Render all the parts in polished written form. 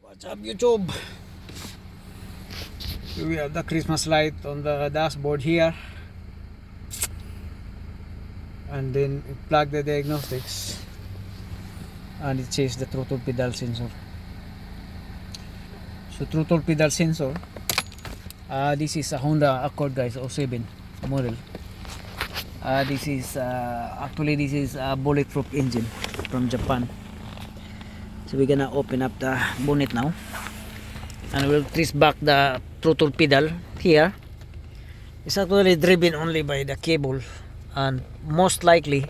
What's up, YouTube? Here we have the Christmas light on the dashboard here, and then we plug the diagnostics, and it says the throttle pedal sensor. So throttle pedal sensor, this is a Honda Accord, guys, 07 model. This is actually this is a bulletproof engine from Japan. So we're gonna open up the bonnet now, and we'll trace back the throttle pedal here. It's actually driven only by the cable, and most likely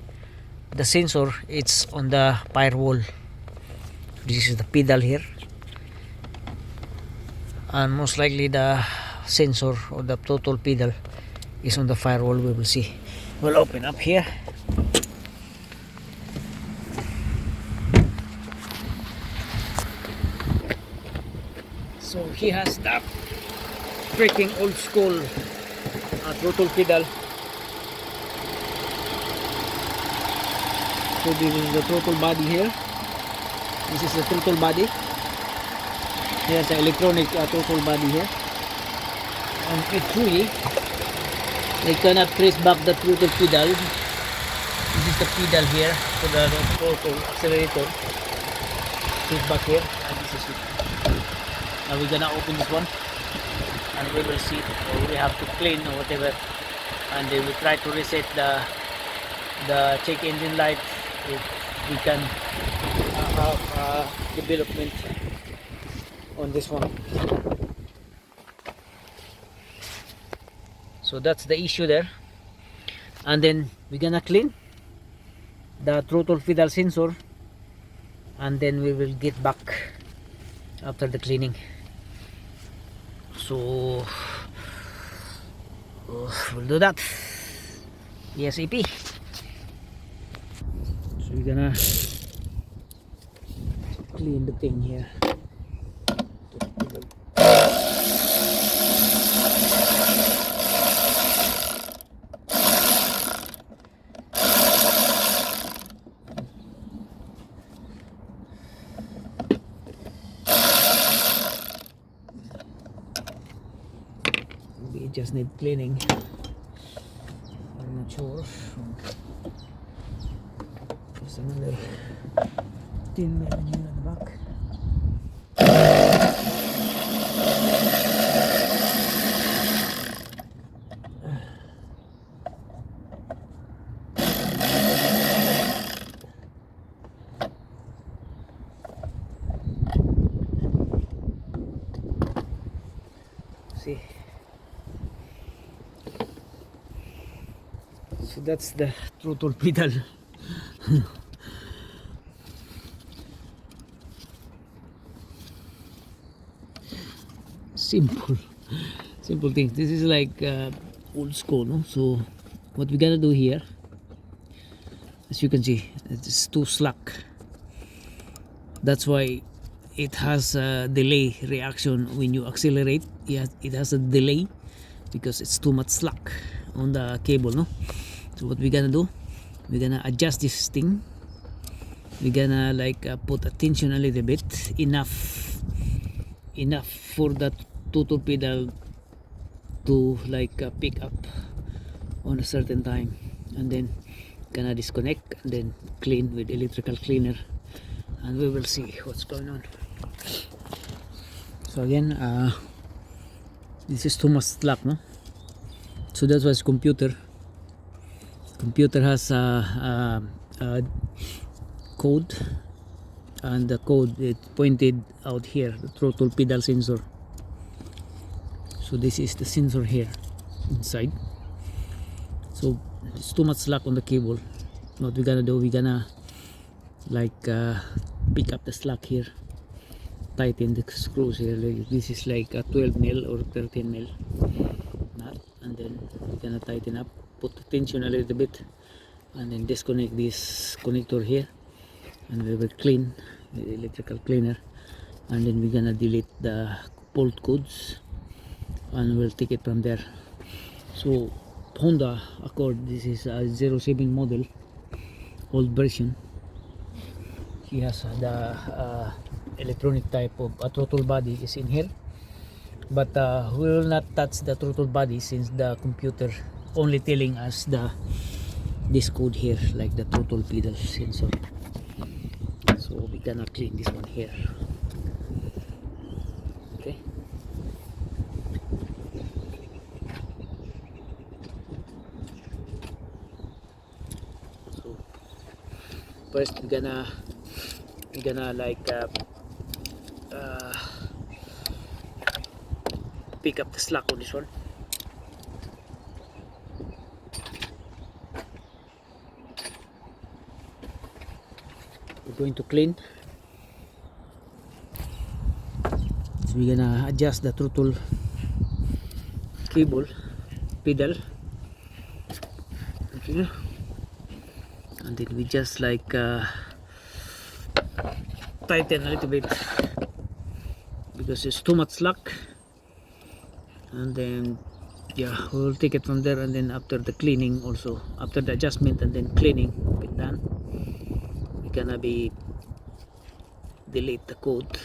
the sensor it's on the firewall. This is the pedal here, and most likely the sensor or the throttle pedal is on the firewall. We will see. We'll open up here. So he has that freaking old school throttle pedal. So this is the throttle body here. This is the throttle body. Here's the electronic throttle body here. And actually, I cannot trace back the throttle pedal. This is the pedal here for the throttle accelerator. Trace back here, and this is it. Now we're gonna open this one, and we will see, or we have to clean or whatever, and then we try to reset the check engine light if we can have development on this one. So that's the issue there, and then we're gonna clean the throttle pedal sensor, and then we will get back after the cleaning. So we'll do that ASAP. So we're gonna clean the thing here. We just need cleaning. I'm not sure. There's another tin meron here at the back. See. So that's the throttle pedal. Simple things. This is like old school, no? So what we gotta do here, as you can see, it's too slack. That's why it has a delay reaction when you accelerate. It has a delay because it's too much slack on the cable, no? So what we're gonna do, we're gonna adjust this thing. We're gonna like put a tension a little bit, enough for that throttle pedal to like pick up on a certain time, and then gonna disconnect and then clean with electrical cleaner, and we will see what's going on. So again, this is too much slack, no? So that's why it's computer has a code, and the code is pointed out here, the throttle pedal sensor. So this is the sensor here inside. So it's too much slack on the cable. What we're gonna do, we're gonna like pick up the slack here, tighten the screws here. This is like a 12 mil or 13 mil nut, and then we're gonna tighten up, put the tension a little bit, and then disconnect this connector here, and we will clean with electrical cleaner, and then we're gonna delete the bolt codes, and we'll take it from there. So Honda Accord, this is a 07 model, old version. He has the electronic type of a throttle body is in here, but we will not touch the throttle body since the computer only telling us this code here, like the throttle pedal sensor. So we gonna clean this one here. Okay, so first we're gonna like pick up the slack on this one. We're going to clean. So we're gonna adjust the throttle cable pedal. Okay, and then we just like tighten a little bit because it's too much slack, and then yeah, we'll take it from there. And then after the cleaning, also after the adjustment and then cleaning bit done, we're gonna be delete the code.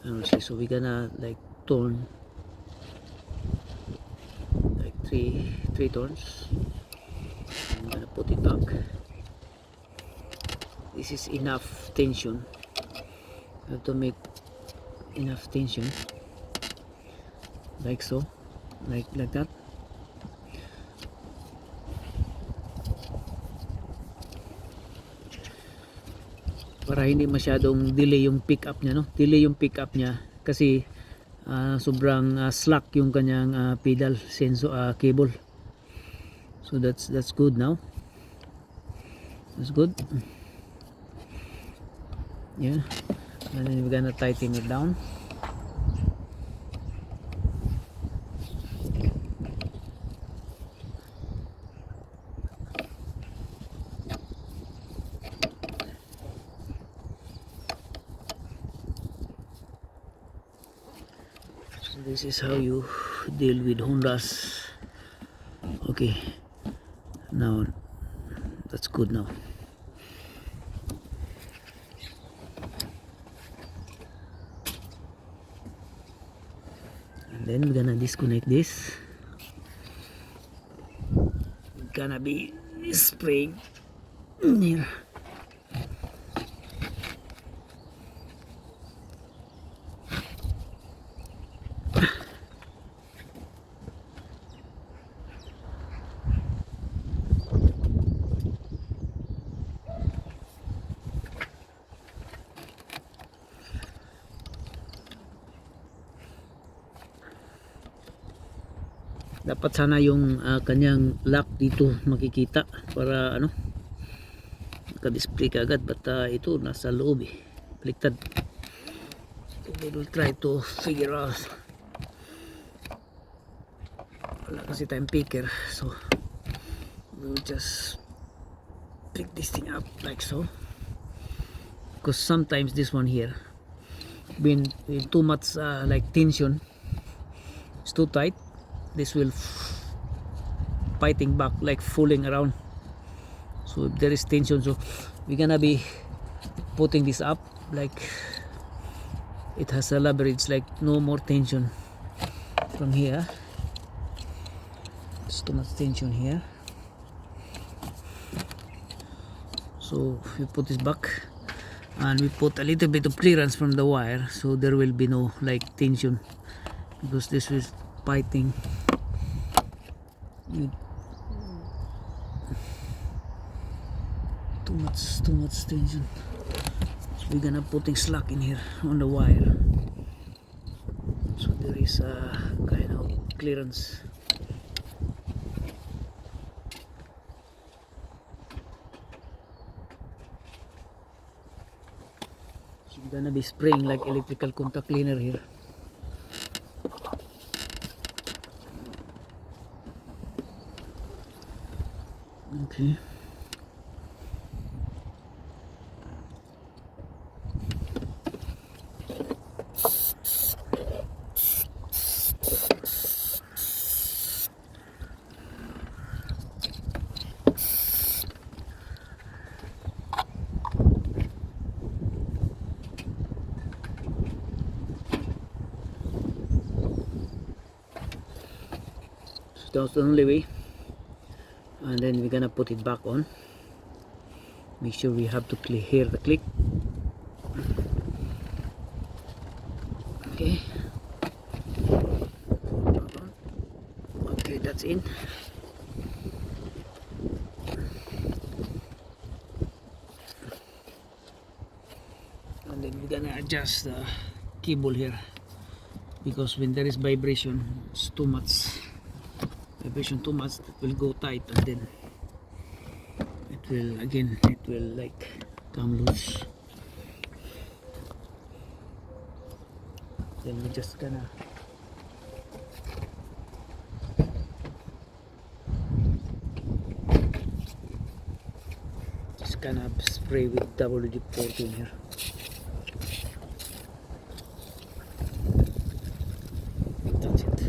And we'll see. So we're gonna like turn like three turns. I'm gonna put it back. This is enough tension. You have to make enough tension, like so, like that. Para hindi masyadong delay yung pick up niya, no? Delay yung pick up niya kasi sobrang slack yung kanyang pedal sensor cable. So that's good now. That's good. Yeah, and then we're gonna tighten it down. So this is how you deal with Hondas. Okay, now that's good now. Then we're gonna disconnect this. We're gonna be spraying here. Dapat sana yung kanyang lock dito makikita para ano, naka-display ka agad, but ito nasa loob eh, baliktad. So we will try to figure out. Wala kasi tayong picker, so we will just pick this thing up like so, because sometimes this one here been too much like tension, it's too tight. This will fighting back, like fooling around. So if there is tension, so we're gonna be putting this up like it has a leverage, like no more tension from here. There's too much tension here, so we put this back and we put a little bit of clearance from the wire, so there will be no like tension, because this is fighting with too much tension. So we're gonna putting slack in here on the wire, so there is a kind of clearance. So we're gonna be spraying like electrical contact cleaner here. Okay. that's the only way. And then we're gonna put it back on. Make sure we have to hear the click. Okay. Okay, that's in. And then we're gonna adjust the cable here, because when there is vibration, it's too much vibration, too much, it will go tight, and then it will like come loose. Then we're just gonna spray with WD-40 here. That's it.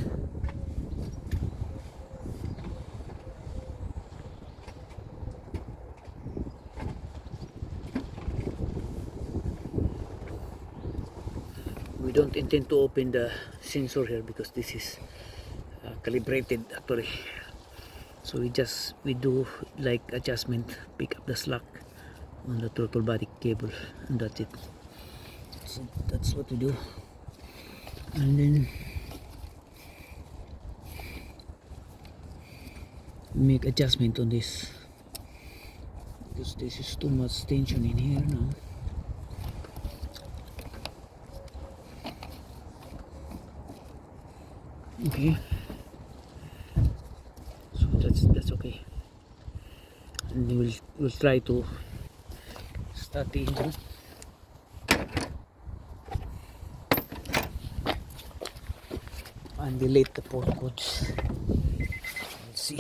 We don't intend to open the sensor here because this is calibrated actually. So we do like adjustment, pick up the slack on the throttle body cable, and that's it. So that's what we do. And then make adjustment on this, because this is too much tension in here now. Okay, so that's okay. And then we'll try to start the engine. And delete the port codes. Let's see.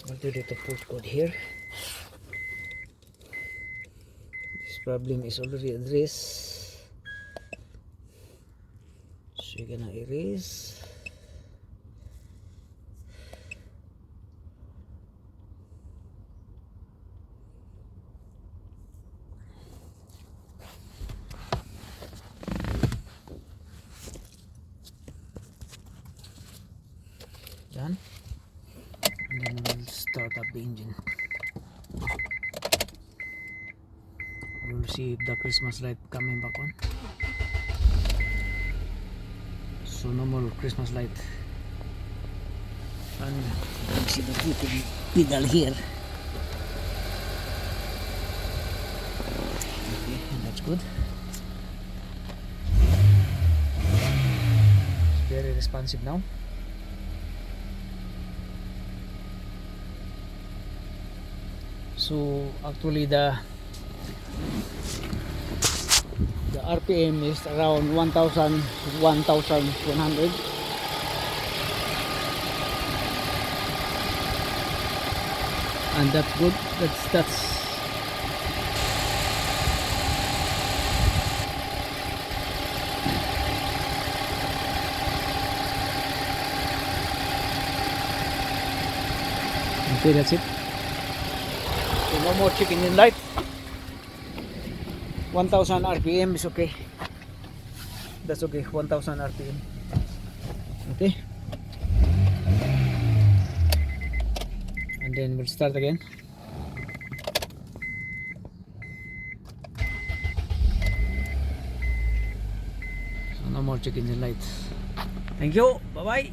I'll delete the port code here. This problem is already addressed. So you're gonna erase. Done. And then we'll start up the engine. We'll see if the Christmas light coming back on. So no more Christmas light. And you see the throttle pedal here. Okay, and that's good. It's very responsive now. So actually the RPM is around 1100. And that's good. That's okay, that's it. So no more chicken in light. 1000 RPM is okay. That's okay, 1000 RPM. Okay. And then we'll start again. So no more chicken in light. Thank you. Bye bye.